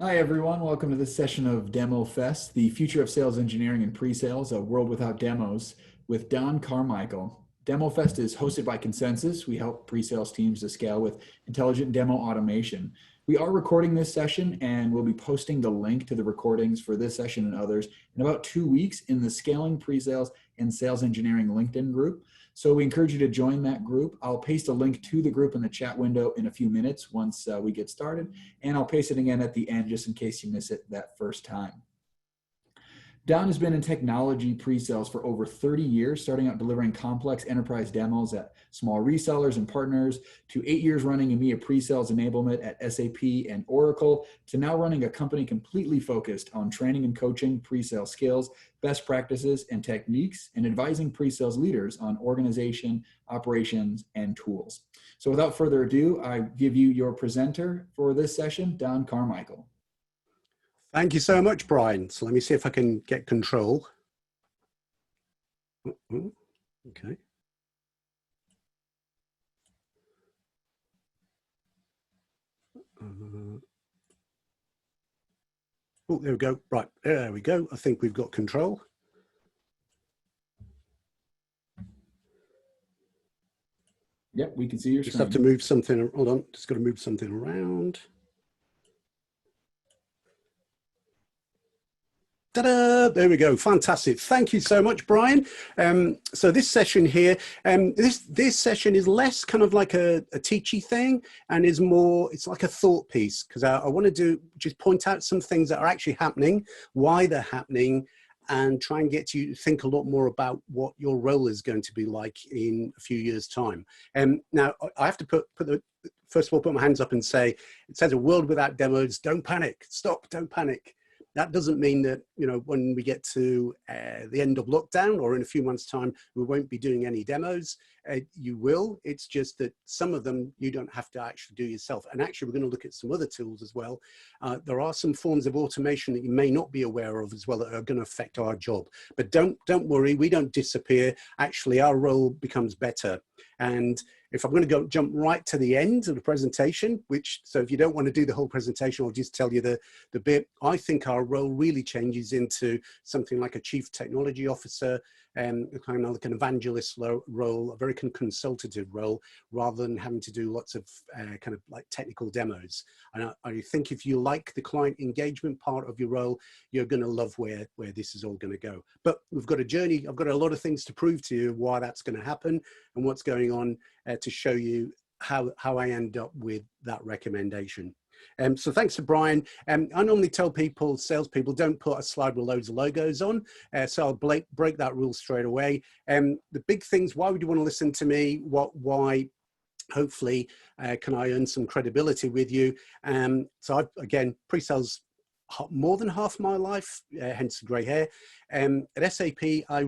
Hi, everyone. Welcome to this session of DEMOFEST, the Future of Sales Engineering and Pre-Sales, a World Without Demos, with Don Carmichael. DEMOFEST is hosted by Consensus. We help pre-sales teams to scale with intelligent demo automation. We are recording this session, and we'll be posting the link to the recordings for this session and others in about 2 weeks in the Scaling Pre-Sales and Sales Engineering LinkedIn group. So we encourage you to join that group. I'll paste a link to the group in the chat window in a few minutes once we get started, and I'll paste it again at the end just in case you miss it that first time. Don has been in technology pre-sales for over 30 years, starting out delivering complex enterprise demos at small resellers and partners, to 8 years running EMEA pre-sales enablement at SAP and Oracle, to now running a company completely focused on training and coaching pre-sales skills, best practices and techniques, and advising pre-sales leaders on organization, operations, and tools. So without further ado, I give you your presenter for this session, Don Carmichael. Thank you so much, Brian. So let me see if I can get control. Okay. Oh, there we go. Right, there we go. I think we've got control. Yep, we can see your screen. Just have to move something. Hold on, just got to move something around. Ta-da! There we go. Fantastic. Thank you so much, Brian. So this session here, this session is less kind of like a teachy thing and is more, it's like a thought piece, because I want to do just point out some things that are actually happening, why they're happening, and try and get you to think a lot more about what your role is going to be like in a few years' time. Now, I have to first of all, put my hands up and say, it says a world without demos, don't panic, stop, don't panic. That doesn't mean that, you know, when we get to the end of lockdown or in a few months' time, we won't be doing any demos. You will. It's just that some of them you don't have to actually do yourself. And actually, we're going to look at some other tools as well. There are some forms of automation that you may not be aware of as well that are going to affect our job. But don't worry, we don't disappear. Actually, our role becomes better. And if I'm going to jump right to the end of the presentation, so if you don't want to do the whole presentation, I'll just tell you the bit. I think our role really changes into something like a chief technology officer, kind of like an evangelist role, a very consultative role, rather than having to do lots of kind of like technical demos. And I think if you like the client engagement part of your role, you're going to love where this is all going to go. But we've got a journey. I've got a lot of things to prove to you why that's going to happen and what's going on to show you how I end up with that recommendation. So thanks to Brian. I normally tell people, salespeople, don't put a slide with loads of logos on. So I'll break that rule straight away. The big things, why would you want to listen to me? Why? Hopefully, can I earn some credibility with you? So again, pre-sales more than half my life, hence the grey hair. At SAP, I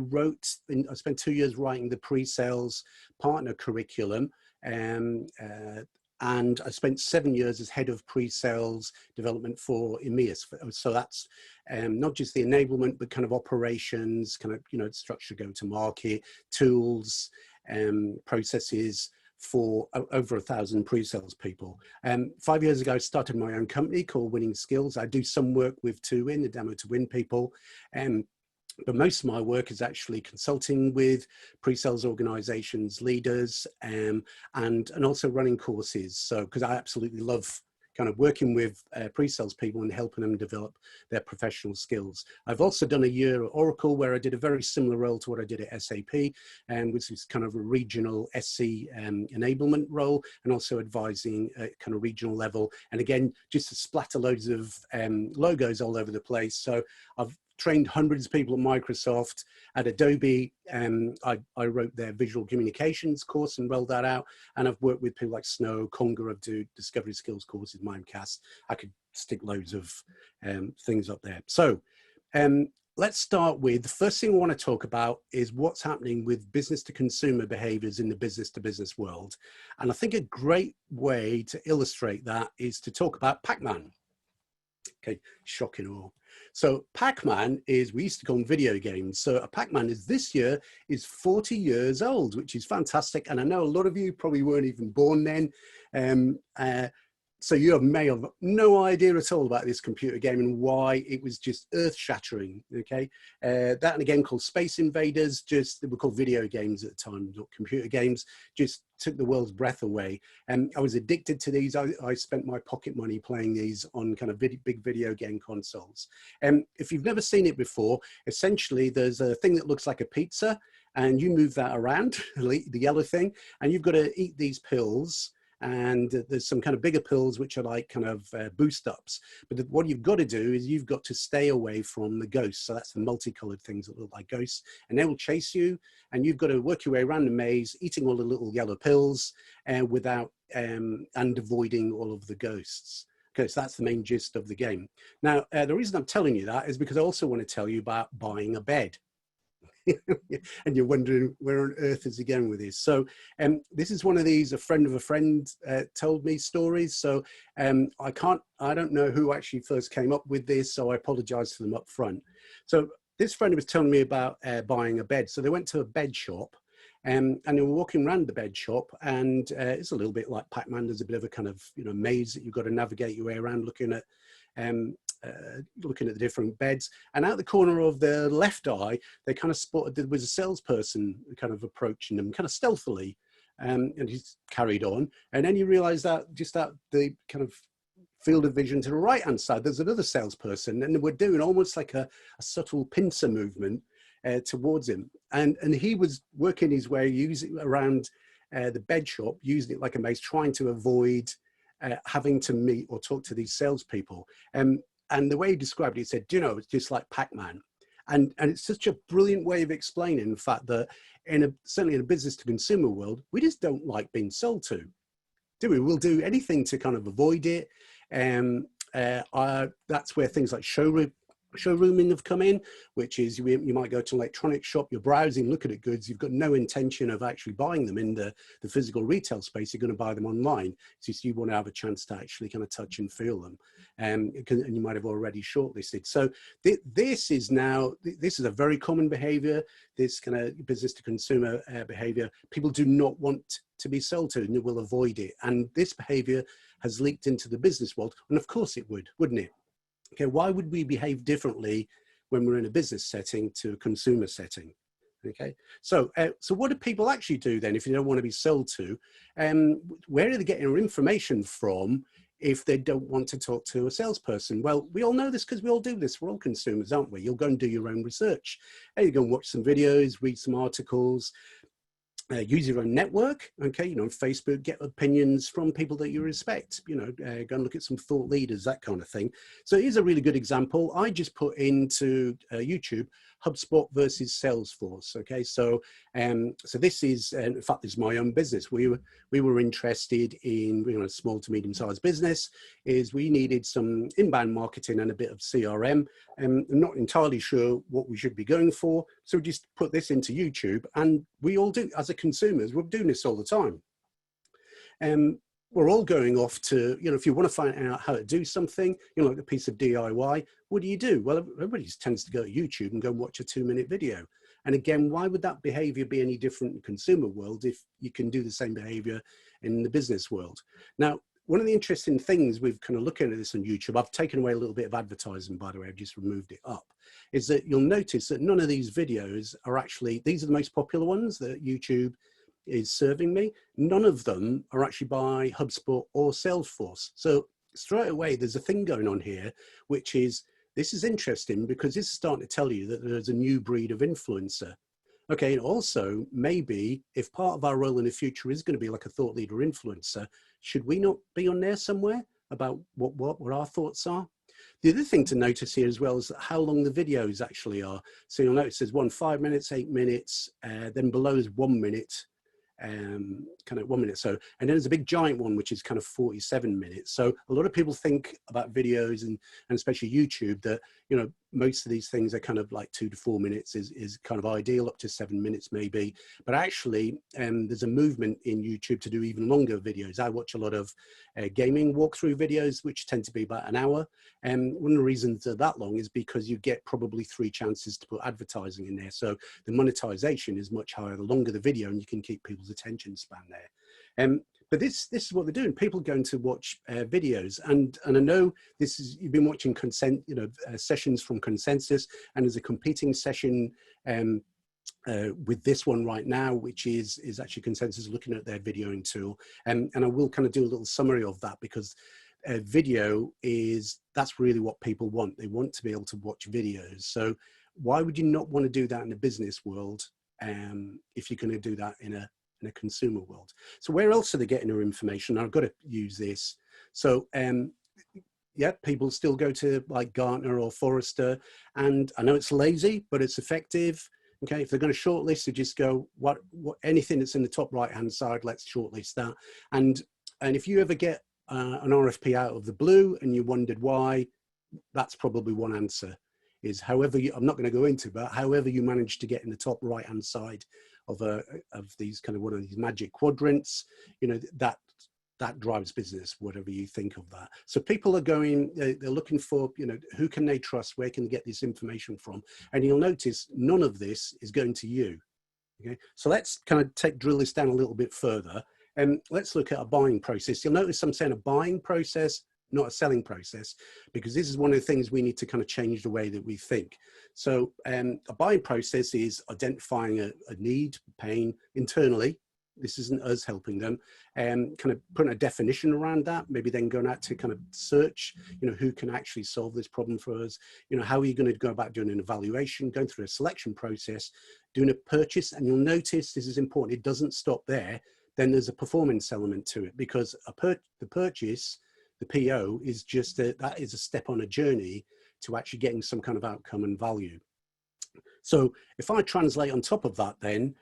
spent 2 years writing the pre-sales partner curriculum. And I spent 7 years as head of pre-sales development for EMEA. So that's not just the enablement, but kind of operations, kind of, you know, structure, go-to-market, tools, processes for over 1,000 pre-sales people. 5 years ago, I started my own company called Winning Skills. I do some work with To Win, the demo to win people. But most of my work is actually consulting with pre-sales organizations, leaders, and also running courses. So, because I absolutely love kind of working with pre-sales people and helping them develop their professional skills. I've also done a year at Oracle where I did a very similar role to what I did at SAP, which is kind of a regional SC enablement role, and also advising at kind of regional level. And again, just to splatter loads of logos all over the place. So I've trained hundreds of people at Microsoft. At Adobe, I wrote their visual communications course and rolled that out. And I've worked with people like Snow, Conger, I do discovery skills courses, Mimecast. I could stick loads of things up there. So let's start with, the first thing I want to talk about is what's happening with business to consumer behaviors in the business to business world. And I think a great way to illustrate that is to talk about Pac-Man. Okay, shocking all. So Pac-Man is, we used to call them video games. So a Pac-Man is this year is 40 years old, which is fantastic. And I know a lot of you probably weren't even born then. So you may have no idea at all about this computer game and why it was just earth-shattering, okay? That and again called Space Invaders, just, they were called video games at the time, not computer games, just took the world's breath away. And I was addicted to these. I spent my pocket money playing these on kind of big video game consoles. If you've never seen it before, essentially there's a thing that looks like a pizza and you move that around, the yellow thing, and you've got to eat these pills. And there's some kind of bigger pills which are like kind of boost ups. But what you've got to do is you've got to stay away from the ghosts. So that's the multicolored things that look like ghosts, and they will chase you. And you've got to work your way around the maze, eating all the little yellow pills, without and avoiding all of the ghosts. Okay, so that's the main gist of the game. Now, the reason I'm telling you that is because I also want to tell you about buying a bed. And you're wondering where on earth is he going with this. So this is one of these, a friend of a friend told me stories. So I don't know who actually first came up with this, so I apologize to them up front. So this friend was telling me about buying a bed. So they went to a bed shop and they were walking around the bed shop, and it's a little bit like Pac-Man. There's a bit of a kind of, you know, maze that you've got to navigate your way around, looking at the different beds. And out the corner of their left eye, they kind of spotted there was a salesperson kind of approaching them kind of stealthily, and he's carried on. And then you realize that just at the kind of field of vision to the right hand side, there's another salesperson, and we're doing almost like a subtle pincer movement towards him. And he was working his way using around the bed shop, using it like a maze, trying to avoid having to meet or talk to these salespeople. And the way he described it, he said, you know, it's just like Pac-Man. And it's such a brilliant way of explaining the fact that certainly in a business to consumer world, we just don't like being sold to, do we? We'll do anything to kind of avoid it. That's where things like showroom showrooming have come in, which is you might go to an electronics shop, you're browsing, looking at goods, you've got no intention of actually buying them in the physical retail space, you're going to buy them online. So you want to have a chance to actually kind of touch and feel them. And you might have already shortlisted. So this is a very common behavior, this kind of business to consumer behavior. People do not want to be sold to and will avoid it. And this behavior has leaked into the business world. And of course it would, wouldn't it? Okay, why would we behave differently when we're in a business setting to a consumer setting? Okay, so what do people actually do then if you don't want to be sold to? Where are they getting their information from if they don't want to talk to a salesperson? Well, we all know this because we all do this. We're all consumers, aren't we? You'll go and do your own research. You go and watch some videos, read some articles, use your own network, okay, on Facebook, get opinions from people that you respect, go and look at some thought leaders, that kind of thing. So here's a really good example. I just put into YouTube, HubSpot versus Salesforce, okay? So this is, in fact, this is my own business. We were interested in, a small to medium-sized business, is we needed some inbound marketing and a bit of CRM. I'm not entirely sure what we should be going for. So we just put this into YouTube, and we all do, as a consumers, we're doing this all the time. We're all going off to, if you want to find out how to do something, like a piece of DIY, what do? Well, everybody just tends to go to YouTube and go and watch a 2-minute video. And again, why would that behavior be any different in the consumer world if you can do the same behavior in the business world? Now, one of the interesting things we've kind of looking at this on YouTube, I've taken away a little bit of advertising, by the way, I've just removed it up, is that you'll notice that none of these videos are actually, these are the most popular ones that YouTube is serving me. None of them are actually by HubSpot or Salesforce. So straight away, there's a thing going on here, which is, this is interesting because this is starting to tell you that there's a new breed of influencer. Okay, and also maybe if part of our role in the future is going to be like a thought leader influencer, should we not be on there somewhere about what our thoughts are? The other thing to notice here as well is how long the videos actually are. So you'll notice there's one 5 minutes, 8 minutes, then below is 1 minute, kind of 1 minute. So, and then there's a big giant one, which is kind of 47 minutes. So a lot of people think about videos and especially YouTube that, most of these things are kind of like 2 to 4 minutes is kind of ideal, up to 7 minutes maybe. But actually, there's a movement in YouTube to do even longer videos. I watch a lot of gaming walkthrough videos, which tend to be about an hour. And one of the reasons they're that long is because you get probably 3 chances to put advertising in there. So the monetization is much higher the longer the video, and you can keep people's attention span there. But this is what they're doing. People going to watch videos, and I know this is, you've been watching sessions from Consensus, and there's a competing session with this one right now, which is actually Consensus looking at their videoing tool, and I will kind of do a little summary of that because video that's really what people want. They want to be able to watch videos. So why would you not want to do that in the business world if you're going to do that in a consumer world? So where else are they getting their information? I've got to use this. So yeah, people still go to like Gartner or Forrester, and I know it's lazy, but it's effective. Okay, if they're going to shortlist, they just go what anything that's in the top right hand side, let's shortlist that. And if you ever get an RFP out of the blue and you wondered why, that's probably one answer. Is however I'm not going to go into, but however you manage to get in the top right hand side of these kind of one of these magic quadrants, that drives business, whatever you think of that. So people are going, they're looking for, who can they trust? Where can they get this information from? And you'll notice none of this is going to you. Okay, so let's kind of drill this down a little bit further, and let's look at a buying process. You'll notice I'm saying a buying process, not a selling process, because this is one of the things we need to kind of change the way that we think. So a buying process is identifying a need, pain internally. This isn't us helping them, and kind of putting a definition around that, maybe then going out to kind of search, who can actually solve this problem for us? How are you going to go about doing an evaluation, going through a selection process, doing a purchase? And you'll notice this is important. It doesn't stop there. Then there's a performance element to it, because the purchase, the PO, is just that is a step on a journey to actually getting some kind of outcome and value. So if I translate on top of that, then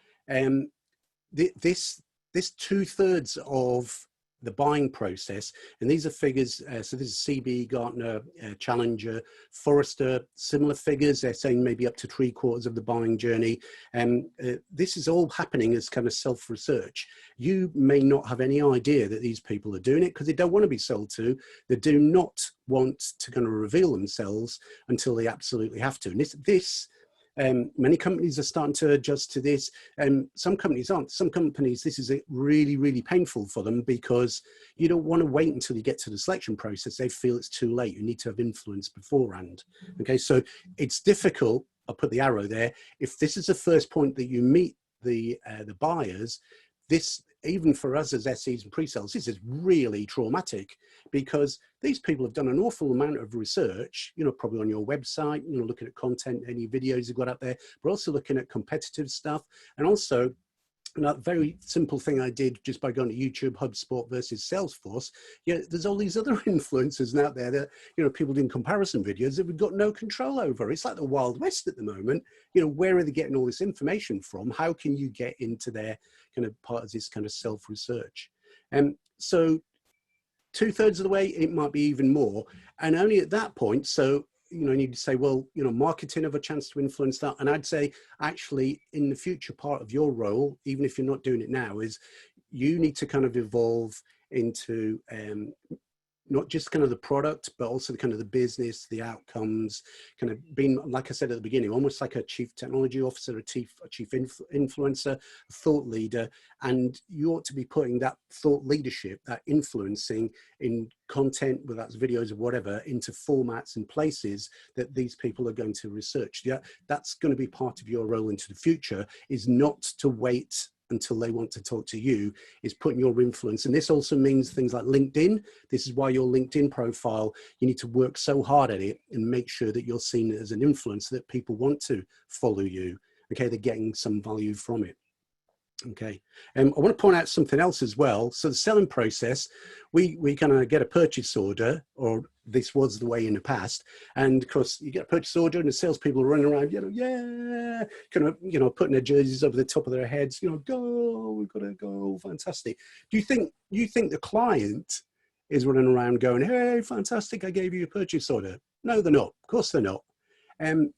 this 2/3 of the buying process. And these are figures, so this is CB, Gartner, Challenger, Forrester, similar figures. They're saying maybe up to 3/4 of the buying journey. And this is all happening as kind of self-research. You may not have any idea that these people are doing it because they don't want to be sold to. They do not want to kind of reveal themselves until they absolutely have to. And many companies are starting to adjust to this, and some companies aren't. Some companies, this is really, really painful for them because you don't want to wait until you get to the selection process. They feel it's too late. You need to have influence beforehand. Okay, so it's difficult. I'll put the arrow there. If this is the first point that you meet the buyers, this, even for us as SEs and pre-sales, this is really traumatic because these people have done an awful amount of research, you know, probably on your website, you know, looking at content, any videos you've got up there, but also looking at competitive stuff. And also, that very simple thing I did just by going to YouTube, HubSpot versus Salesforce, you know, there's all these other influencers out there that, you know, people doing comparison videos that we've got no control over. It's like the Wild West at the moment. You know, where are they getting all this information from? How can you get into their kind of part of this kind of self-research? And so 2/3 of the way, it might be even more. And only at that point, so, you know, you need to say, well, you know, marketing have a chance to influence that. And I'd say actually in the future part of your role, even if you're not doing it now, is you need to kind of evolve into not just kind of the product, but also the kind of the business, the outcomes, kind of being, like I said at the beginning, almost like a chief technology officer, a chief influencer, a thought leader. And you ought to be putting that thought leadership, that influencing in content, whether that's videos or whatever, into formats and places that these people are going to research. Yeah, that's going to be part of your role into the future, is not to wait until they want to talk to you, is putting your influence. And this also means things like LinkedIn. This is why your LinkedIn profile, you need to work so hard at it and make sure that you're seen as an influencer, that people want to follow you. Okay, they're getting some value from it. Okay, I want to point out something else as well. So the selling process, we kind of get a purchase order, or this was the way in the past. And of course, you get a purchase order, and the salespeople are running around, you know, yeah, kind of, you know, putting their jerseys over the top of their heads, you know, go, we've got to go, fantastic. Do you think the client is running around going, hey, fantastic, I gave you a purchase order? No, they're not. Of course, they're not. And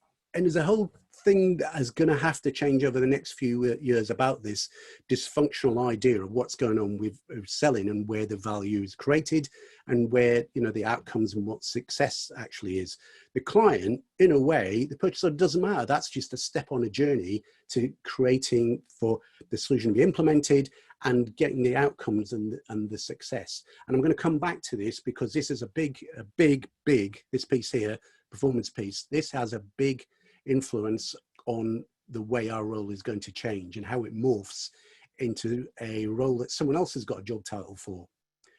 there's a whole thing that is going to have to change over the next few years about this dysfunctional idea of what's going on with selling and where the value is created and where, you know, the outcomes and what success actually is. The client, in a way, the purchaser, doesn't matter. That's just a step on a journey to creating for the solution to be implemented and getting the outcomes and the success. And I'm going to come back to this because this is a big, this piece here, performance piece, this has a big influence on the way our role is going to change and how it morphs into a role that someone else has got a job title for.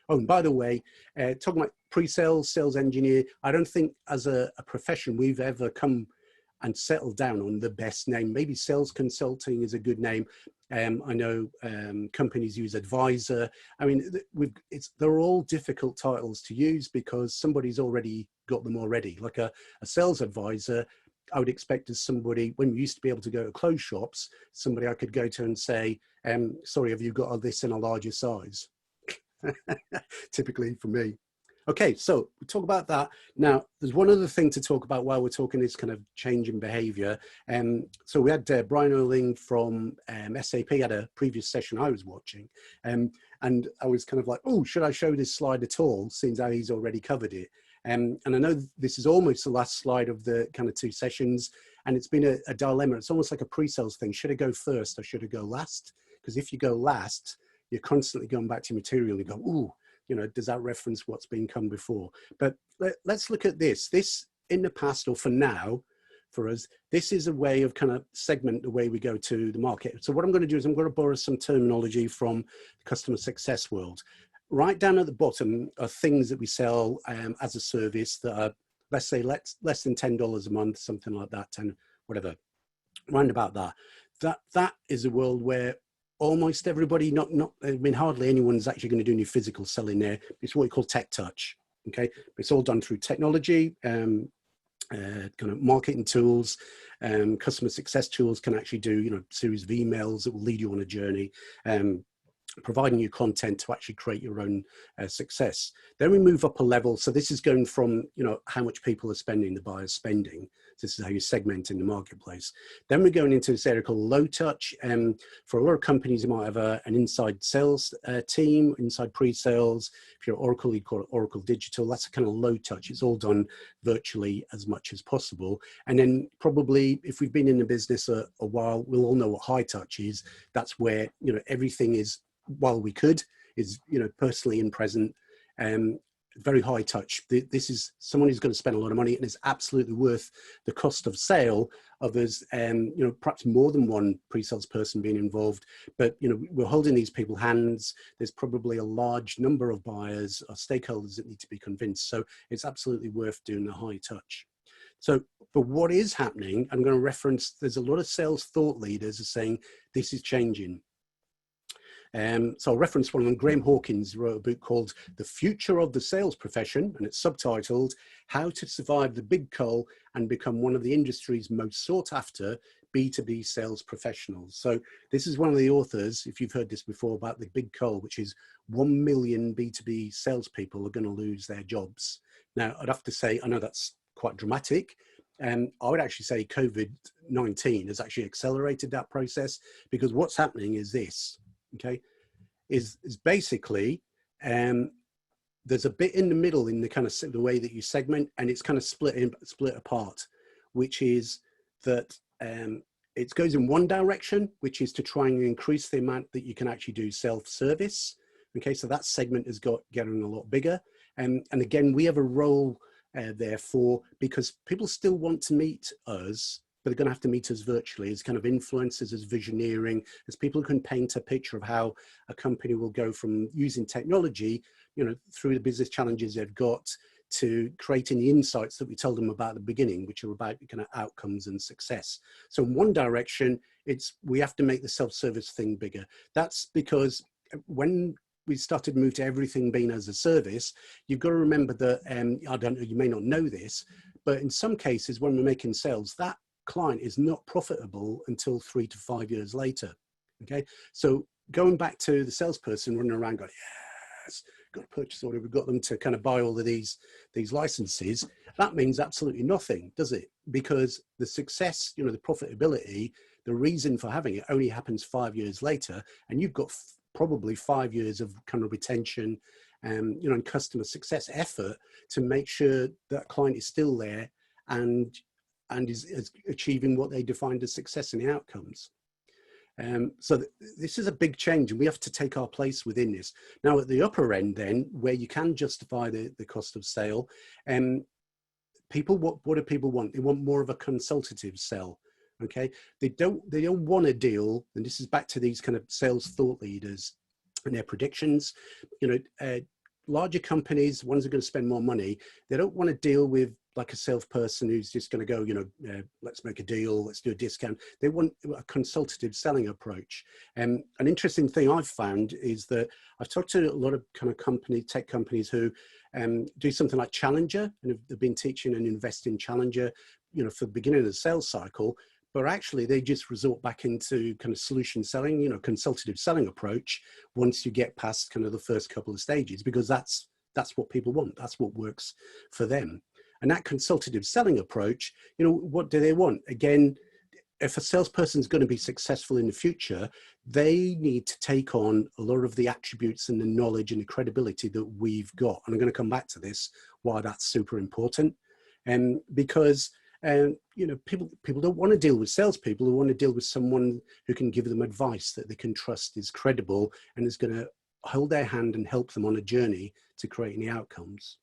Oh, and by the way, talking about pre-sales, sales engineer, I don't think as a profession we've ever come and settled down on the best name. Maybe sales consulting is a good name. I know companies use advisor. I mean, they're all difficult titles to use because somebody's already got them already. Like a sales advisor, I would expect as somebody, when we used to be able to go to clothes shops, somebody I could go to and say, sorry, have you got all this in a larger size? Typically for me. Okay, so we talk about that. Now, there's one other thing to talk about while we're talking this kind of change in behavior. So we had Brian Erling from SAP at a previous session I was watching. And I was kind of like, oh, should I show this slide at all, since he's already covered it? And I know this is almost the last slide of the kind of two sessions, and it's been a dilemma. It's almost like a pre-sales thing. Should I go first or should I go last? Because if you go last, you're constantly going back to your material and you go, ooh, you know, does that reference what's been come before? But let's look at this. This in the past, or for now, for us, this is a way of kind of segment the way we go to the market. So what I'm going to do is I'm going to borrow some terminology from the customer success world. Right down at the bottom are things that we sell as a service that are, let's say, less than $10 a month, something like that, 10, whatever, round about that. That is a world where almost everybody, I mean, hardly anyone's actually going to do any physical selling there. It's what we call tech touch. Okay, it's all done through technology, kind of marketing tools, customer success tools can actually do, you know, series of emails that will lead you on a journey. providing you content to actually create your own success. Then we move up a level. So this is going from, you know, how much people are spending, the buyer's spending. This is how you segment in the marketplace. Then we're going into this area called low touch. For a lot of companies, you might have an inside sales team, inside pre-sales. If you're Oracle, you call it Oracle Digital. That's a kind of low touch. It's all done virtually as much as possible. And then probably, if we've been in the business a while, we'll all know what high touch is. That's where, you know, everything is, while we could, is, you know, personally and present, very high touch. This is someone who's going to spend a lot of money, and it's absolutely worth the cost of sale of us, you know, perhaps more than one pre-sales person being involved. But, you know, we're holding these people's hands. There's probably a large number of buyers or stakeholders that need to be convinced. So it's absolutely worth doing the high touch. So, but what is happening, I'm going to reference, there's a lot of sales thought leaders are saying this is changing. So I'll reference one of them. Graham Hawkins wrote a book called The Future of the Sales Profession, and it's subtitled How to Survive the Big Cull and Become One of the Industry's Most Sought After B2B Sales Professionals. So this is one of the authors, if you've heard this before, about the big cull, which is 1 million B2B salespeople are going to lose their jobs. Now, I'd have to say, I know that's quite dramatic. I would actually say COVID-19 has actually accelerated that process, because what's happening is this. Okay, is basically there's a bit in the middle in the kind of the way that you segment, and it's kind of split apart, which is that it goes in one direction, which is to try and increase the amount that you can actually do self-service. Okay, so that segment has getting a lot bigger, and again, we have a role therefore, because people still want to meet us, but they're going to have to meet us virtually as kind of influencers, as visioneering, as people who can paint a picture of how a company will go from using technology, you know, through the business challenges they've got, to creating the insights that we told them about at the beginning, which are about kind of outcomes and success. So in one direction, we have to make the self-service thing bigger. That's because when we started to move to everything being as a service, you've got to remember that, I don't know, you may not know this, but in some cases when we're making sales, that client is not profitable until 3 to 5 years later. Okay, so going back to the salesperson running around going, yes, got a purchase order, we've got them to kind of buy all of these licenses, that means absolutely nothing, does it? Because the success, you know, the profitability, the reason for having it only happens 5 years later, and you've got probably 5 years of kind of retention and, you know, and customer success effort to make sure that client is still there and is achieving what they defined as success in the outcomes. So this is a big change, and we have to take our place within this. Now at the upper end then, where you can justify the cost of sale, people, what do people want? They want more of a consultative sell. Okay, they don't want to deal, and this is back to these kind of sales thought leaders and their predictions. You know, larger companies, ones that are going to spend more money, they don't want to deal with like a salesperson who's just going to go, you know, let's make a deal, let's do a discount. They want a consultative selling approach. An interesting thing I've found is that I've talked to a lot of kind of tech companies who do something like Challenger, and they've been teaching and invest in Challenger, you know, for the beginning of the sales cycle. But actually they just resort back into kind of solution selling, you know, consultative selling approach once you get past kind of the first couple of stages, because that's what people want. That's what works for them. And that consultative selling approach, you know, what do they want? Again, if a salesperson is going to be successful in the future, they need to take on a lot of the attributes and the knowledge and the credibility that we've got. And I'm going to come back to this, why that's super important. And because you know, people don't want to deal with salespeople, who want to deal with someone who can give them advice that they can trust is credible and is going to hold their hand and help them on a journey to creating the outcomes.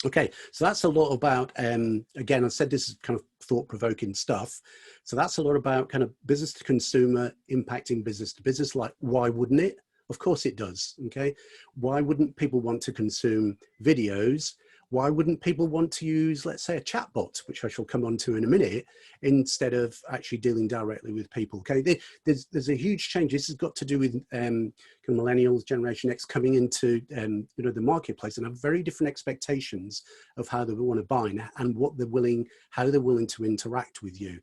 Okay, so that's a lot about, again, I said this is kind of thought-provoking stuff. So that's a lot about kind of business to consumer impacting business to business. Like, why wouldn't it? Of course it does, okay? Why wouldn't people want to consume videos? Why wouldn't people want to use, let's say, a chatbot, which I shall come on to in a minute, instead of actually dealing directly with people? Okay, there's a huge change. This has got to do with kind of millennials, Generation X coming into you know, the marketplace, and have very different expectations of how they want to buy and what they're willing, how they're willing to interact with you.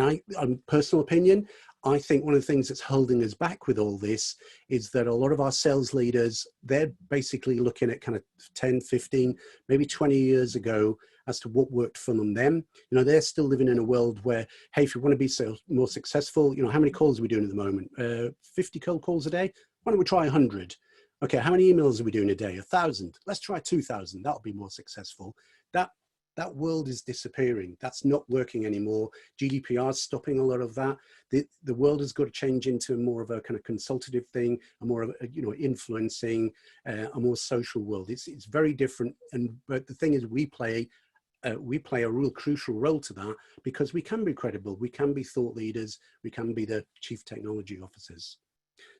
And personal opinion, I think one of the things that's holding us back with all this is that a lot of our sales leaders, they're basically looking at kind of 10, 15, maybe 20 years ago as to what worked for them then. You know, they're still living in a world where, hey, if you want to be more successful, you know, how many calls are we doing at the moment? 50 cold calls a day? Why don't we try 100? Okay, how many emails are we doing a day? 1,000. Let's try 2,000. That'll be more successful. That world is disappearing. That's not working anymore. GDPR is stopping a lot of that. The world has got to change into more of a kind of consultative thing, a more of a, you know, influencing, a more social world. It's very different. But the thing is, we play a real crucial role to that, because we can be credible, we can be thought leaders, we can be the chief technology officers.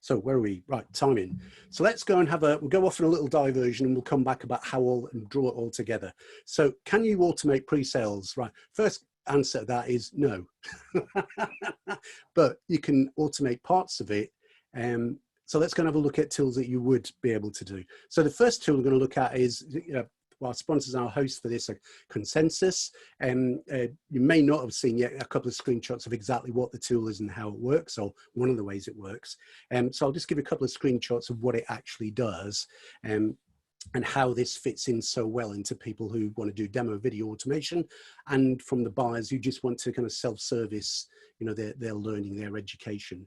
So where are we? Right, timing. So let's go and we'll go off on a little diversion, and we'll come back about how and draw it all together. So can you automate pre-sales? Right, first answer to that is no. But you can automate parts of it. So let's go and have a look at tools that you would be able to do. So the first tool we're going to look at is, our sponsors, our host for this, Consensus. You may not have seen yet a couple of screenshots of exactly what the tool is and how it works, or one of the ways it works. So I'll just give you a couple of screenshots of what it actually does, and how this fits in so well into people who want to do demo video automation, and from the buyers who just want to kind of self-service, you know, their learning, their education.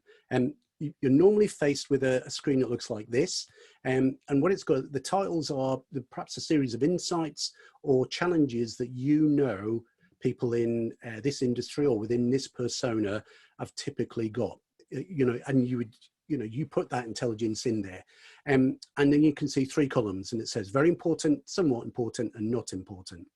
You're normally faced with a screen that looks like this, and what it's got, the titles are perhaps a series of insights or challenges that, you know, people in this industry or within this persona have typically got, you know, and you put that intelligence in there, and then you can see 3 columns, and it says very important, somewhat important, and not important.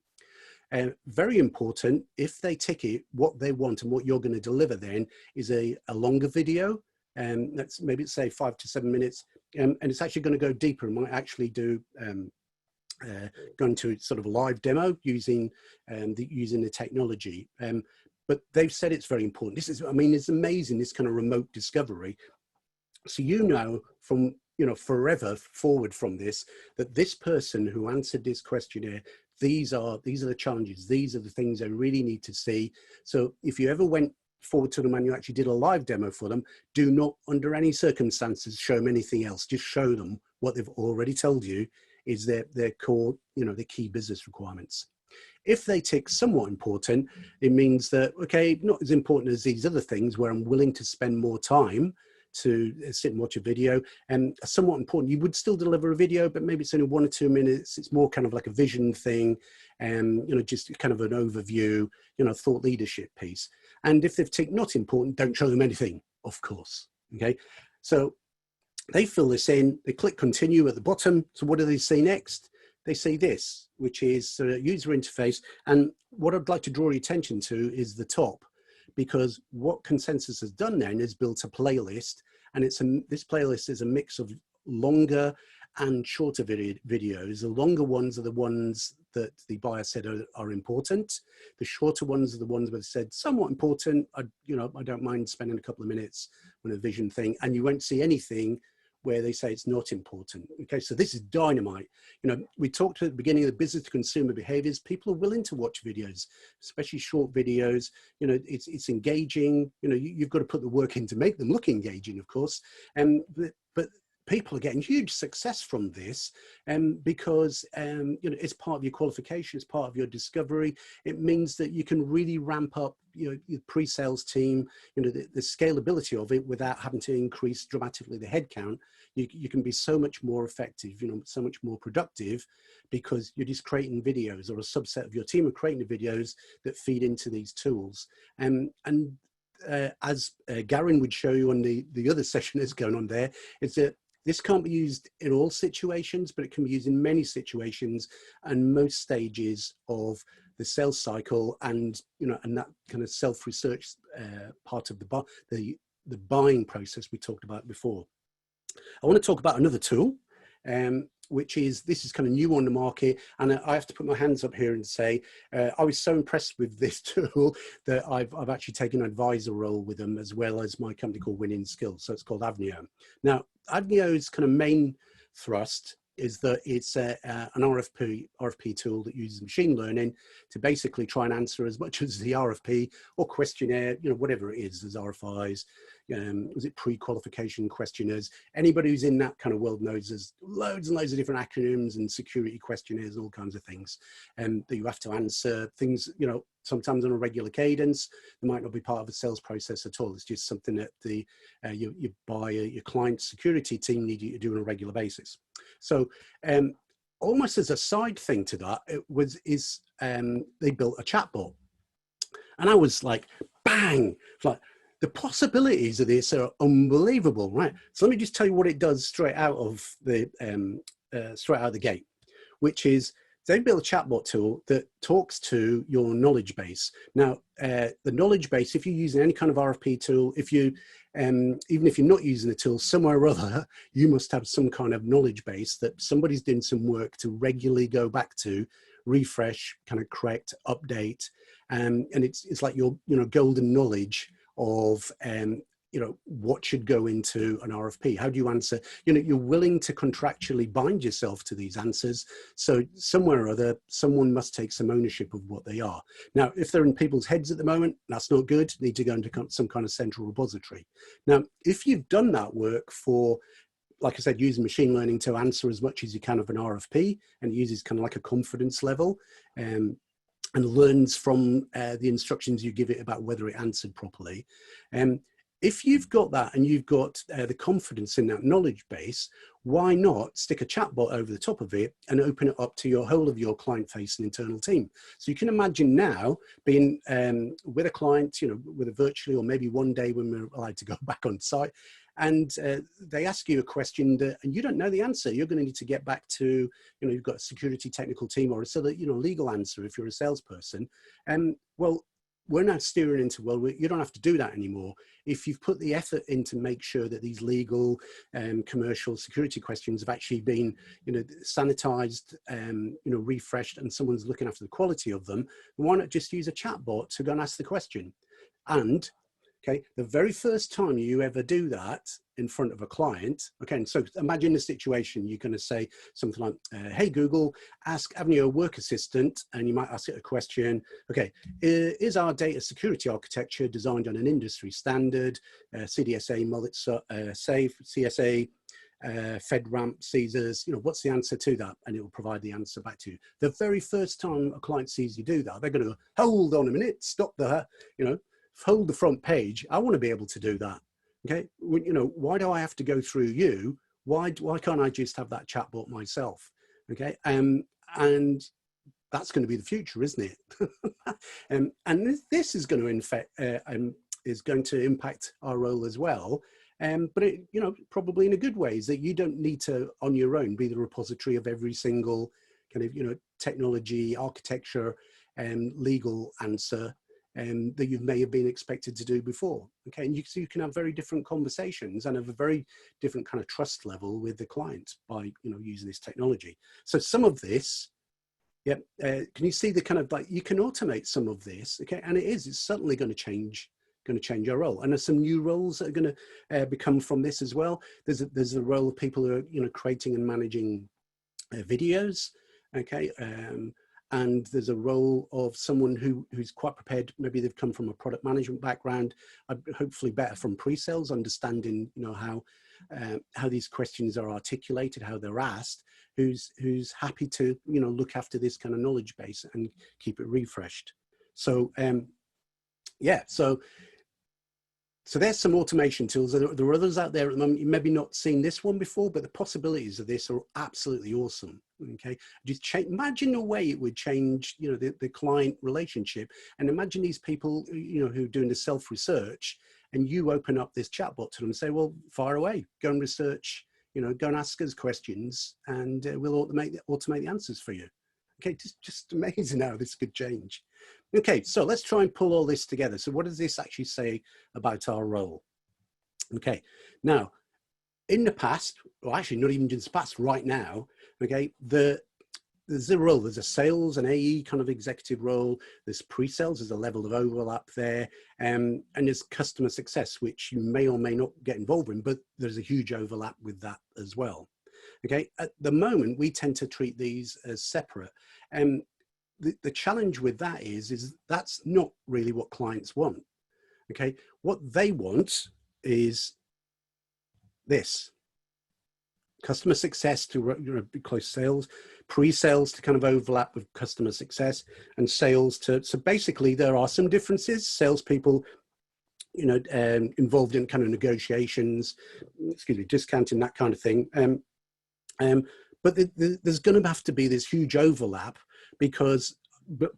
Very important, if they tick it, what they want and what you're going to deliver then is a longer video. Let's maybe say 5 to 7 minutes, and it's actually going to go deeper and might actually do go into sort of a live demo using the technology. But they've said it's very important. This is, I mean, it's amazing, this kind of remote discovery. So, you know, from, you know, forever forward from this, that this person who answered this questionnaire, these are the challenges, these are the things they really need to see. So if you ever went forward to them and you actually did a live demo for them, do not under any circumstances show them anything else. Just show them what they've already told you is their core, you know, the key business requirements. If they tick somewhat important, it means that, okay, not as important as these other things where I'm willing to spend more time to sit and watch a video, and somewhat important, you would still deliver a video, but maybe it's only 1 or 2 minutes. It's more kind of like a vision thing, and, you know, just kind of an overview, you know, thought leadership piece. And if they've ticked not important, don't show them anything, of course. Okay, so they fill this in, they click continue at the bottom. So what do they see next? They see this, which is user interface. And what I'd like to draw your attention to is the top, because what Consensus has done then is built a playlist, and this playlist is a mix of longer and shorter videos. The longer ones are the ones that the buyer said are important. The shorter ones are the ones where they said somewhat important. I don't mind spending a couple of minutes on a vision thing, and you won't see anything where they say it's not important. Okay, so this is dynamite. You know, we talked at the beginning of the business to consumer behaviors. People are willing to watch videos, especially short videos. You know, it's engaging. You know, you've got to put the work in to make them look engaging, of course. But people are getting huge success from this, because you know, it's part of your qualification, it's part of your discovery. It means that you can really ramp up, you know, your pre-sales team, you know, the scalability of it without having to increase dramatically the headcount. You can be so much more effective, you know, so much more productive, because you're just creating videos, or a subset of your team are creating the videos that feed into these tools. As Garen would show you on the other session that's going on there, is that this can't be used in all situations, but it can be used in many situations and most stages of the sales cycle, and, you know, and that kind of self-research part of the buying process we talked about before. I want to talk about another tool, which is, this is kind of new on the market, and I have to put my hands up here and say I was so impressed with this tool that I've actually taken an advisor role with them, as well as my company called Winning Skills. So it's called Admiral. Now, Admiral's kind of main thrust is that it's an RFP tool that uses machine learning to basically try and answer as much as the RFP or questionnaire, whatever it is, there's RFIs, was it pre-qualification questionnaires? Anybody who's in that kind of world knows there's loads and loads of different acronyms and security questionnaires, all kinds of things that you have to answer, things, sometimes on a regular cadence. They might not be part of a sales process at all. It's just something that your client security team need you to do on a regular basis. So almost as a side thing to that, they built a chatbot. And I was like, bang, like the possibilities of this are unbelievable, right? So let me just tell you what it does straight out of the gate, which is they built a chatbot tool that talks to your knowledge base. Now, the knowledge base, if you're using any kind of RFP tool, even if you're not using the tool, somewhere or other, you must have some kind of knowledge base that somebody's doing some work to regularly go back to, refresh, kind of correct, update, and it's like your golden knowledge of what should go into an RFP. How do you answer? You're willing to contractually bind yourself to these answers. So somewhere or other, someone must take some ownership of what they are. Now, if they're in people's heads at the moment, that's not good. Need to go into some kind of central repository. Now, if you've done that work for, like I said, using machine learning to answer as much as you can of an RFP, and it uses kind of like a confidence level, and learns from the instructions you give it about whether it answered properly. If you've got that and you've got the confidence in that knowledge base, why not stick a chatbot over the top of it and open it up to your whole of your client-facing internal team? So you can imagine now being with a client, whether virtually or maybe one day when we're allowed to go back on site, and they ask you a question and you don't know the answer. You're going to need to get back to, you've got a security technical team or a legal answer if you're a salesperson. Well, we're now steering into, well, you don't have to do that anymore. If you've put the effort in to make sure that these legal commercial security questions have actually been, sanitized, refreshed, and someone's looking after the quality of them, why not just use a chatbot to go and ask the question? And okay, the very first time you ever do that in front of a client, okay, and so imagine the situation, you're going to say something like, hey Google, ask Avenue a work assistant, and you might ask it a question, okay, is our data security architecture designed on an industry standard, CDSA, mullet safe, CSA, FedRAMP, Caesars, what's the answer to that? And it will provide the answer back to you. The very first time a client sees you do that, they're going to go, hold on a minute, stop there, hold the front page. I want to be able to do that. Okay, why do I have to go through you? Why can't I just have that chatbot myself? Okay, and that's going to be the future, isn't it? And this is going to impact our role as well. But it, probably in a good way, is that you don't need to on your own be the repository of every single kind of technology, architecture, and legal answer that you may have been expected to do before. Okay, and you can have very different conversations and have a very different kind of trust level with the client by using this technology. So some of this, yeah, can you see the kind of like you can automate some of this? Okay, and it's certainly going to change our role. And there's some new roles that are going to become from this as well. There's a role of people who are creating and managing videos. Okay. And there's a role of someone who's quite prepared. Maybe they've come from a product management background, hopefully better from pre-sales, understanding how these questions are articulated, how they're asked. Who's happy to look after this kind of knowledge base and keep it refreshed. So yeah, so there's some automation tools. There are others out there at the moment. You maybe not seen this one before, but the possibilities of this are absolutely awesome. Okay, just imagine the way it would change, the client relationship, and imagine these people, who are doing the self-research, and you open up this chatbot to them and say, well, fire away, go and research, go and ask us questions, and we'll automate the answers for you. Okay, just amazing how this could change. Okay, so let's try and pull all this together. So what does this actually say about our role? Okay, now, in the past, well, actually not even just the past, right now, okay, there's a role, there's a sales and AE kind of executive role, there's pre-sales, there's a level of overlap there, and there's customer success, which you may or may not get involved in, but there's a huge overlap with that as well. Okay, at the moment, we tend to treat these as separate. And the challenge with that is that's not really what clients want. Okay, what they want is this: customer success to close sales, pre-sales to kind of overlap with customer success, and sales to, so basically there are some differences. Salespeople, involved in kind of negotiations, discounting, that kind of thing. But there's going to have to be this huge overlap, because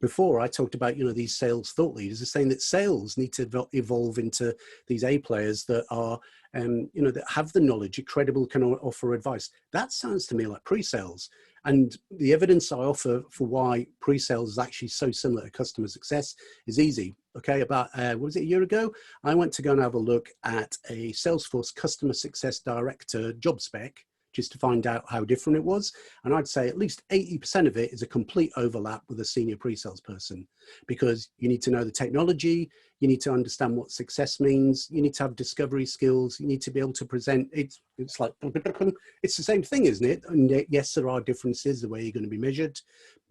before I talked about, these sales thought leaders are saying that sales need to evolve into these A players that are, that have the knowledge, are credible, can offer advice. That sounds to me like pre-sales. And the evidence I offer for why pre-sales is actually so similar to customer success is easy. Okay, about, what was it, a year ago? I went to go and have a look at a Salesforce customer success director job spec, just to find out how different it was. And I'd say at least 80% of it is a complete overlap with a senior pre-sales person, because you need to know the technology, you need to understand what success means, you need to have discovery skills, you need to be able to present. It's like, it's the same thing, isn't it? And yes, there are differences, the way you're going to be measured,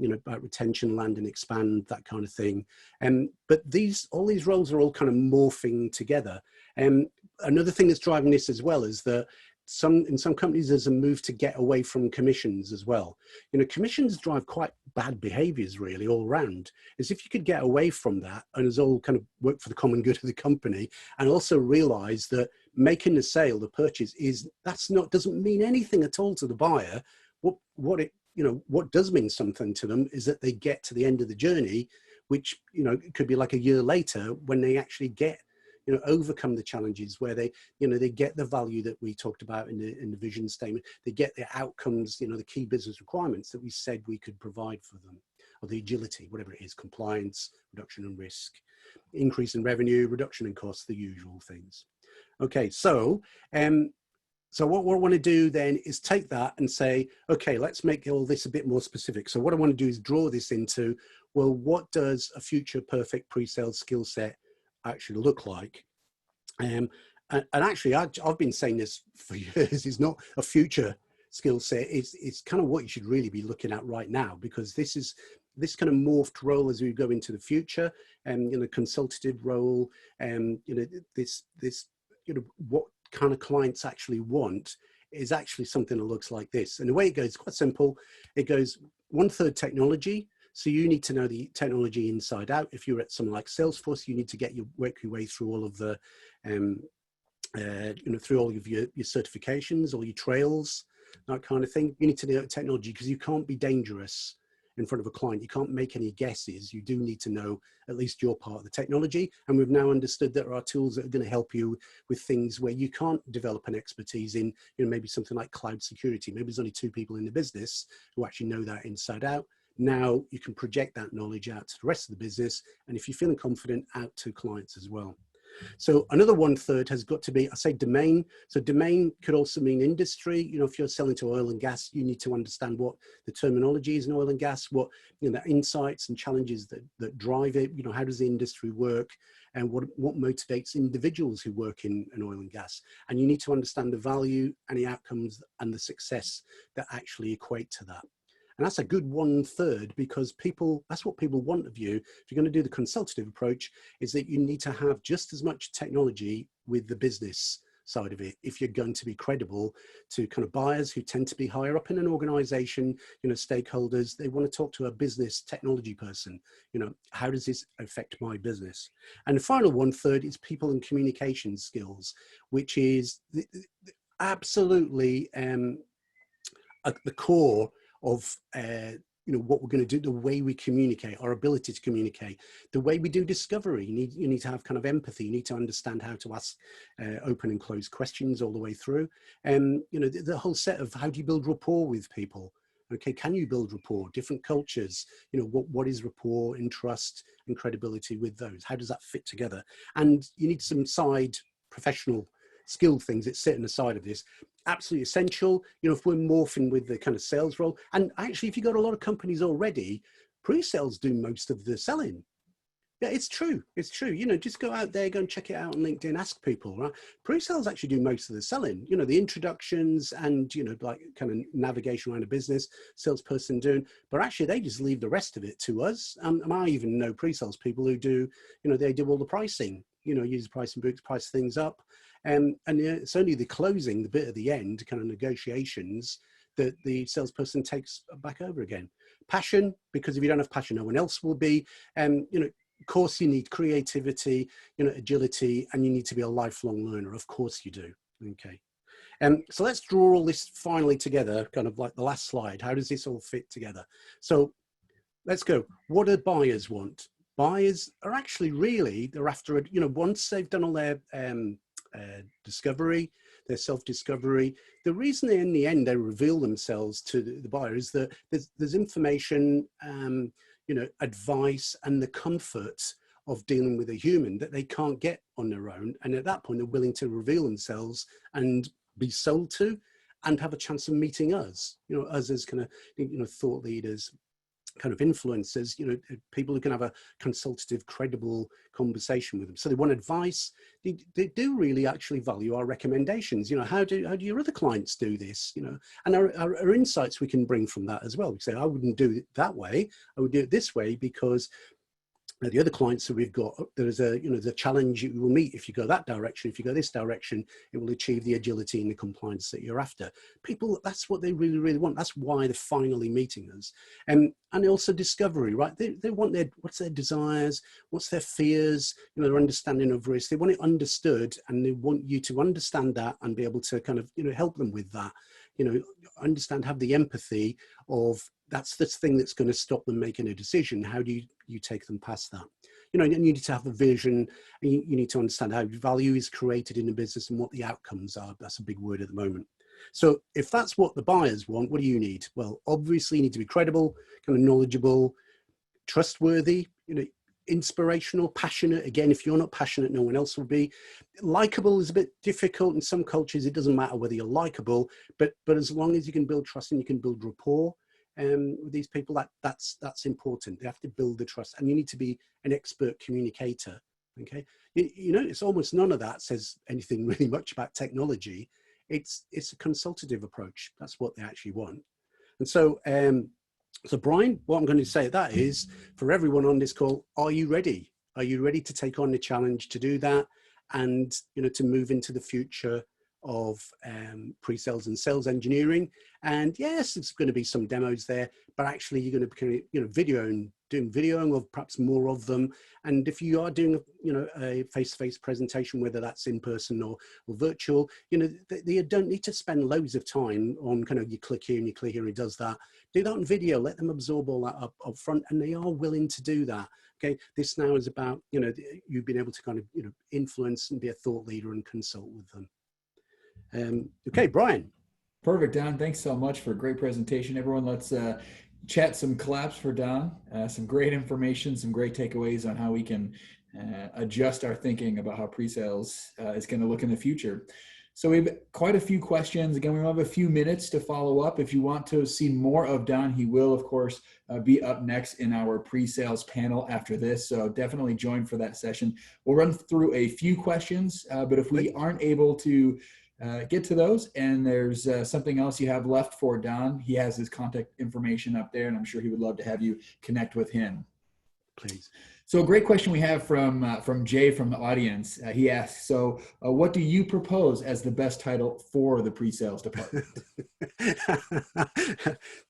about retention, land and expand, that kind of thing. But all these roles are all kind of morphing together. Another thing that's driving this as well is that in some companies, there's a move to get away from commissions as well. Commissions drive quite bad behaviors really all around. Is if you could get away from that and it's all kind of work for the common good of the company, and also realize that making the sale, the purchase, doesn't mean anything at all to the buyer. What does mean something to them is that they get to the end of the journey, which, it could be like a year later, when they actually get, overcome the challenges, where they get the value that we talked about in the vision statement. They get the outcomes, the key business requirements that we said we could provide for them, or the agility, whatever it is, compliance, reduction in risk, increase in revenue, reduction in costs, the usual things. Okay, so what I want to do then is take that and say, okay, let's make all this a bit more specific. So what I want to do is draw this into, well, what does a future perfect pre-sales skill set actually look like? And actually, I've been saying this for years. It's not a future skill set. It's kind of what you should really be looking at right now, because this kind of morphed role as we go into the future, and consultative role, and what kind of clients actually want is actually something that looks like this. And the way it goes, quite simple. It goes 1/3 technology. So you need to know the technology inside out. If you're at something like Salesforce, you need to work your way through all of the, through all of your certifications, all your trails, that kind of thing. You need to know technology, because you can't be dangerous in front of a client. You can't make any guesses. You do need to know at least your part of the technology. And we've now understood that there are tools that are going to help you with things where you can't develop an expertise in, maybe something like cloud security. Maybe there's only 2 people in the business who actually know that inside out. Now you can project that knowledge out to the rest of the business, and if you're feeling confident, out to clients as well. So another 1/3 has got to be, I say, domain. So domain could also mean industry. If you're selling to oil and gas, you need to understand what the terminology is in oil and gas, what, the insights and challenges that drive it. How does the industry work, and what motivates individuals who work in oil and gas. And you need to understand the value and the outcomes and the success that actually equate to that. And that's a good 1/3, because that's what people want of you. If you're going to do the consultative approach, is that you need to have just as much technology with the business side of it, if you're going to be credible to kind of buyers who tend to be higher up in an organization, stakeholders. They want to talk to a business technology person. How does this affect my business? And the final 1/3 is people and communication skills, which is absolutely at the core of what we're going to do, the way we communicate, our ability to communicate, the way we do discovery. You need to have kind of empathy. You need to understand how to ask open and closed questions all the way through. The whole set of how do you build rapport with people? Okay, can you build rapport? Different cultures, what is rapport and trust and credibility with those? How does that fit together? And you need some side professional skill things that sit on the side of this. Absolutely essential. If we're morphing with the kind of sales role, and actually if you've got a lot of companies already, pre-sales do most of the selling. Yeah, it's true. It's true. You know, just go out there, go and check it out on LinkedIn, ask people, right? Pre-sales actually do most of the selling, you know, the introductions and, you know, like kind of navigation around a business, salesperson doing, but actually they just leave the rest of it to us. And I even know pre-sales people who do, you know, they do all the pricing, you know, use pricing books, price things up. And it's only the closing, the bit at the end, kind of negotiations, that the salesperson takes back over again. Passion, because if you don't have passion, no one else will be. You know, of course you need creativity, you know, agility, and you need to be a lifelong learner. Of course you do. Okay. So let's draw all this finally together, kind of like the last slide. How does this all fit together? So let's go. What do buyers want? Buyers are actually really, they're after, you know, once they've done all their discovery, their self-discovery, the reason they, in the end, they reveal themselves to the buyer is that there's information, you know, advice and the comfort of dealing with a human that they can't get on their own. And at that point, they're willing to reveal themselves and be sold to and have a chance of meeting us, you know, us as kind of, you know, thought leaders, kind of influencers, you know, people who can have a consultative, credible conversation with them. So they want advice. They do really actually value our recommendations. You know, how do your other clients do this? You know, and our insights we can bring from that as well. We say, I wouldn't do it that way. I would do it this way because the other clients that we've got, there's a, you know, the challenge you will meet if you go that direction. If you go this direction, it will achieve the agility and the compliance that you're after. People, that's what they really, really want. That's why they're finally meeting us. And also discovery, right? They want their, what's their desires, what's their fears, you know, their understanding of risk. They want it understood, and they want you to understand that and be able to kind of, you know, help them with that. You know, understand, have the empathy of, that's the thing that's going to stop them making a decision. How do you take them past that? You know, and you need to have a vision, and you need to understand how value is created in a business and what the outcomes are. That's a big word at the moment. So if that's what the buyers want, what do you need? Well, obviously you need to be credible, kind of knowledgeable, trustworthy, you know, inspirational, passionate. Again, if you're not passionate, no one else will be. Likable is a bit difficult in some cultures. It doesn't matter whether you're likable, but as long as you can build trust and you can build rapport with these people, that's important. They have to build the trust, and you need to be an expert communicator. Okay, you know, it's almost none of that says anything really much about technology. It's a consultative approach. That's what they actually want. And so so Brian, what I'm going to say at that is, for everyone on this call, are you ready? Are you ready to take on the challenge to do that, and, you know, to move into the future of pre-sales and sales engineering? And yes, there's going to be some demos there, but actually you're going to be, you know, doing videoing of perhaps more of them. And if you are doing, you know, a face-to-face presentation, whether that's in person or virtual, you know, you don't need to spend loads of time on kind of, you click here and you click here and it does that. Do that on video, let them absorb all that up front, and they are willing to do that. Okay, this now is about, you know, you've been able to kind of, you know, influence and be a thought leader and consult with them. Okay, Brian. Perfect, Don. Thanks so much for a great presentation. Everyone, let's chat some claps for Don. Some great information, some great takeaways on how we can adjust our thinking about how pre-sales is going to look in the future. So we have quite a few questions. Again, we have a few minutes to follow up. If you want to see more of Don, he will, of course, be up next in our pre-sales panel after this. So definitely join for that session. We'll run through a few questions, but if we aren't able to get to those, and there's something else you have left for Don, he has his contact information up there, and I'm sure he would love to have you connect with him. Please. So a great question we have from Jay from the audience. He asks, so what do you propose as the best title for the pre-sales department?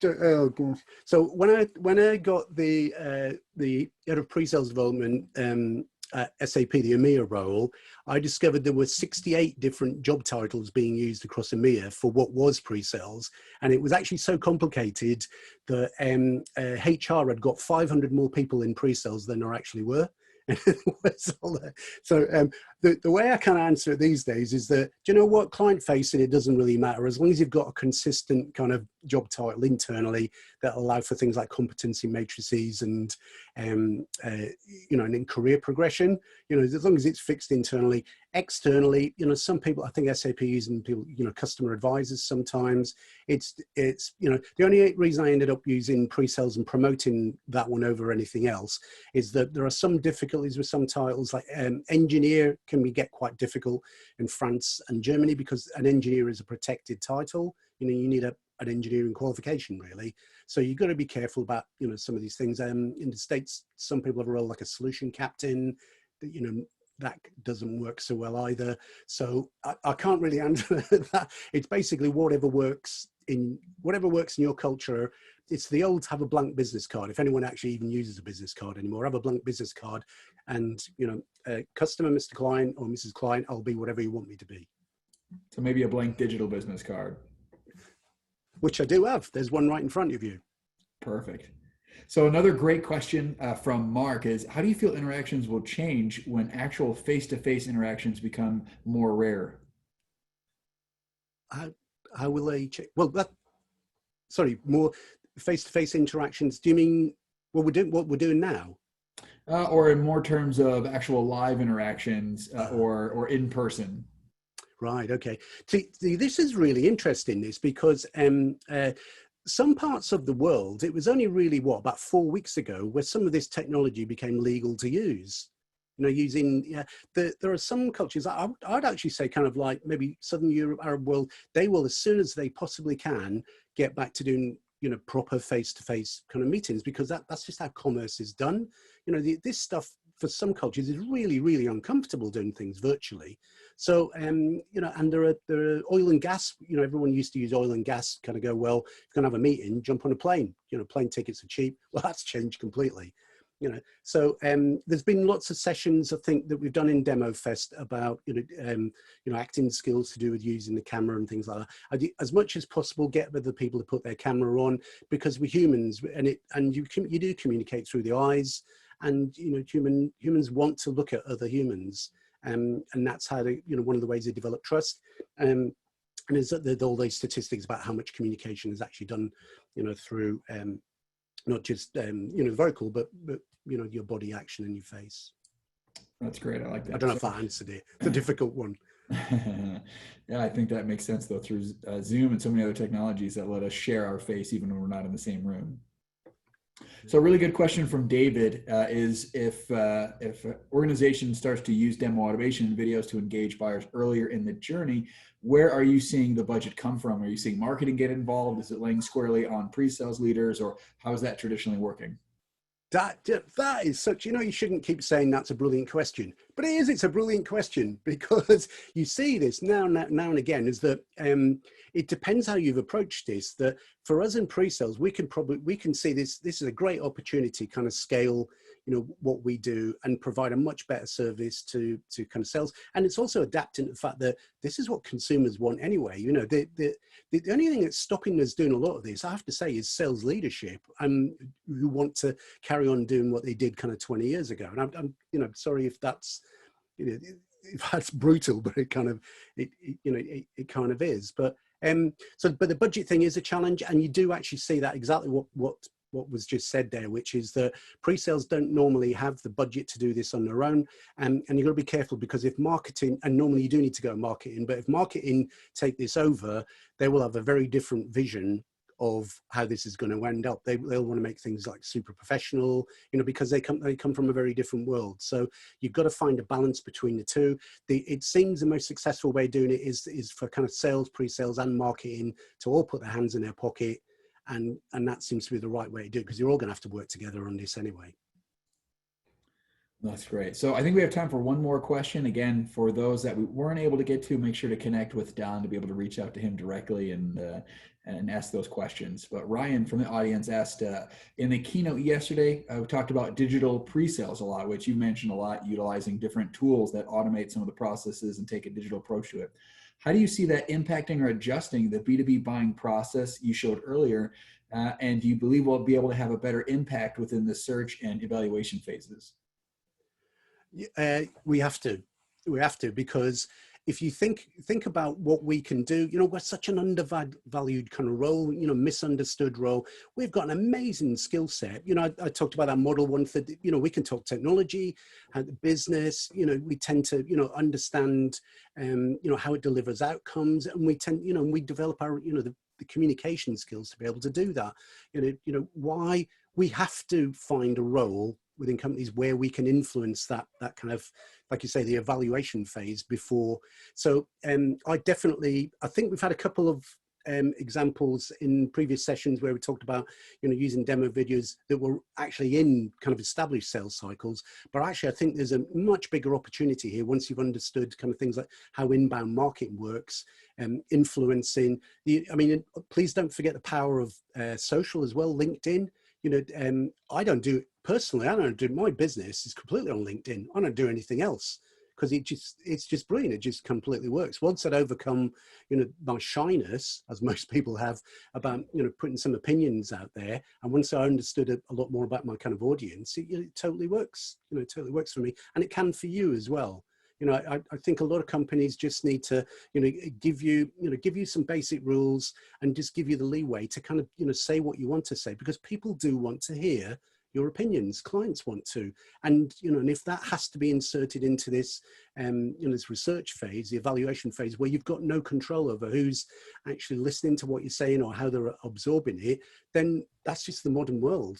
Oh, gosh. So when I got the head of pre-sales development SAP, the EMEA role, I discovered there were 68 different job titles being used across EMEA for what was pre-sales. And it was actually so complicated that HR had got 500 more people in pre-sales than there actually were. So the way I kind of answer it these days is that, do you know what, client facing, it doesn't really matter as long as you've got a consistent kind of job title internally that allow for things like competency matrices and you know, and in career progression, you know, as long as it's fixed internally. Externally, you know, some people, I think SAP using people, you know, customer advisors sometimes. It's you know, the only reason I ended up using pre-sales and promoting that one over anything else is that there are some difficulties with some titles, like engineer can get quite difficult in France and Germany because an engineer is a protected title. You know, you need an engineering qualification really. So you've got to be careful about, you know, some of these things. In the States, some people have a role like a solution captain, that, you know, that doesn't work so well either. So I can't really answer that. It's basically whatever works in your culture. It's the old have a blank business card. If anyone actually even uses a business card anymore, have a blank business card and, you know, customer, Mr. Client or Mrs. Client, I'll be whatever you want me to be. So maybe a blank digital business card. Which I do have. There's one right in front of you. Perfect. So another great question from Mark is, how do you feel interactions will change when actual face-to-face interactions become more rare? How will they change? Well, sorry, more face-to-face interactions. Do you mean what we're doing now? Or in more terms of actual live interactions or in person? Right. Okay. See, this is really interesting. This because some parts of the world, it was only really about 4 weeks ago where some of this technology became legal to use. You know, using there are some cultures I'd actually say kind of like maybe Southern Europe, Arab world. They will, as soon as they possibly can, get back to doing, you know, proper face-to-face kind of meetings, because that's just how commerce is done. You know, this stuff for some cultures is really, really uncomfortable doing things virtually. So, you know, and there are oil and gas, you know, everyone used to use oil and gas, kind of go, well, if you're going to have a meeting, jump on a plane, you know, plane tickets are cheap. Well, that's changed completely, you know. So there's been lots of sessions, I think, that we've done in DEMOFEST about, you know, acting skills to do with using the camera and things like that. I do, as much as possible, get other people to put their camera on, because we're humans, and you do communicate through the eyes. And, you know, humans want to look at other humans, and that's how they, you know, one of the ways they develop trust. And there's all these statistics about how much communication is actually done, you know, through not just you know, vocal, but you know, your body action and your face. That's great. I like that. I don't know if I answered it. It's a difficult one. Yeah, I think that makes sense though, through Zoom and so many other technologies that let us share our face even when we're not in the same room. So a really good question from David is if an organization starts to use demo automation and videos to engage buyers earlier in the journey, where are you seeing the budget come from? Are you seeing marketing get involved? Is it laying squarely on pre-sales leaders, or how is that traditionally working? That is such, you know, you shouldn't keep saying that's a brilliant question, but it is. It's a brilliant question, because you see this now and again, is that it depends how you've approached this. That for us in pre-sales, we can see this is a great opportunity, kind of scale, you know, what we do and provide a much better service to kind of sales. And it's also adapting to the fact that this is what consumers want anyway. You know, the only thing that's stopping us doing a lot of this, I have to say, is sales leadership, who want to carry on doing what they did kind of 20 years ago. And I'm you know, sorry if that's, you know, if that's brutal, but it kind of, you know, it kind of is. But but the budget thing is a challenge, and you do actually see that exactly what was just said there, which is that pre-sales don't normally have the budget to do this on their own. And you've got to be careful, because if marketing, and normally you do need to go marketing, but if marketing take this over, they will have a very different vision of how this is going to end up. They'll want to make things like super professional, you know, because they come from a very different world. So you've got to find a balance between the two. It seems the most successful way of doing it is for kind of sales, pre-sales and marketing to all put their hands in their pocket. And that seems to be the right way to do it, because you're all going to have to work together on this anyway. That's great. So I think we have time for one more question. Again, for those that we weren't able to get to, make sure to connect with Don to be able to reach out to him directly and ask those questions. But Ryan from the audience asked, in the keynote yesterday, we talked about digital pre-sales a lot, which you mentioned a lot, utilizing different tools that automate some of the processes and take a digital approach to it. How do you see that impacting or adjusting the B2B buying process you showed earlier? And do you believe we'll be able to have a better impact within the search and evaluation phases? We have to. We have to, because if you think about what we can do, we're such an undervalued kind of role, misunderstood role. We've got an amazing skill set. I talked about our model one for, we can talk technology and the business, we tend to, understand, how it delivers outcomes, and we tend, and we develop our, the communication skills to be able to do that. Why we have to find a role within companies where we can influence that kind of, like you say, the evaluation phase before. So I think we've had a couple of examples in previous sessions where we talked about, using demo videos that were actually in kind of established sales cycles. But actually, I think there's a much bigger opportunity here once you've understood kind of things like how inbound marketing works, influencing. Please don't forget the power of social as well, LinkedIn. I don't do my business is completely on LinkedIn. I don't do anything else because it's just brilliant. It just completely works. Once I'd overcome, my shyness, as most people have, about, putting some opinions out there. And once I understood a lot more about my kind of audience, it totally works. It totally works for me, and it can for you as well. I think a lot of companies just need to, give you some basic rules and just give you the leeway to kind of, say what you want to say, because people do want to hear your opinions. Clients want to, and and if that has to be inserted into this, this research phase, the evaluation phase, where you've got no control over who's actually listening to what you're saying or how they're absorbing it, then that's just the modern world.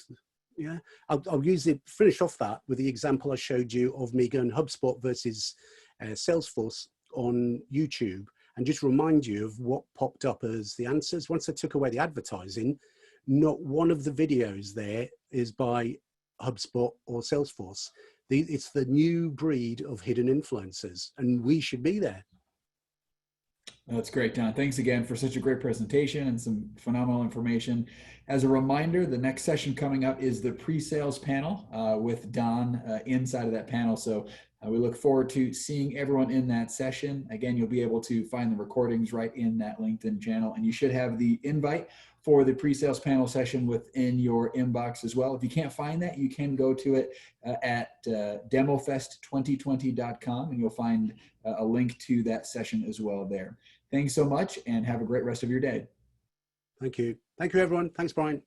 Yeah, I'll finish off that with the example I showed you of me going HubSpot versus Salesforce on YouTube, and just remind you of what popped up as the answers. Once I took away the advertising, not one of the videos there is by HubSpot or Salesforce. It's the new breed of hidden influencers, and we should be there. That's great, Don. Thanks again for such a great presentation and some phenomenal information. As a reminder, the next session coming up is the pre-sales panel with Don inside of that panel. So we look forward to seeing everyone in that session. Again, you'll be able to find the recordings right in that LinkedIn channel, and you should have the invite for the pre-sales panel session within your inbox as well. If you can't find that, you can go to it at demofest2020.com, and you'll find a link to that session as well there. Thanks so much, and have a great rest of your day. Thank you. Thank you, everyone. Thanks, Brian.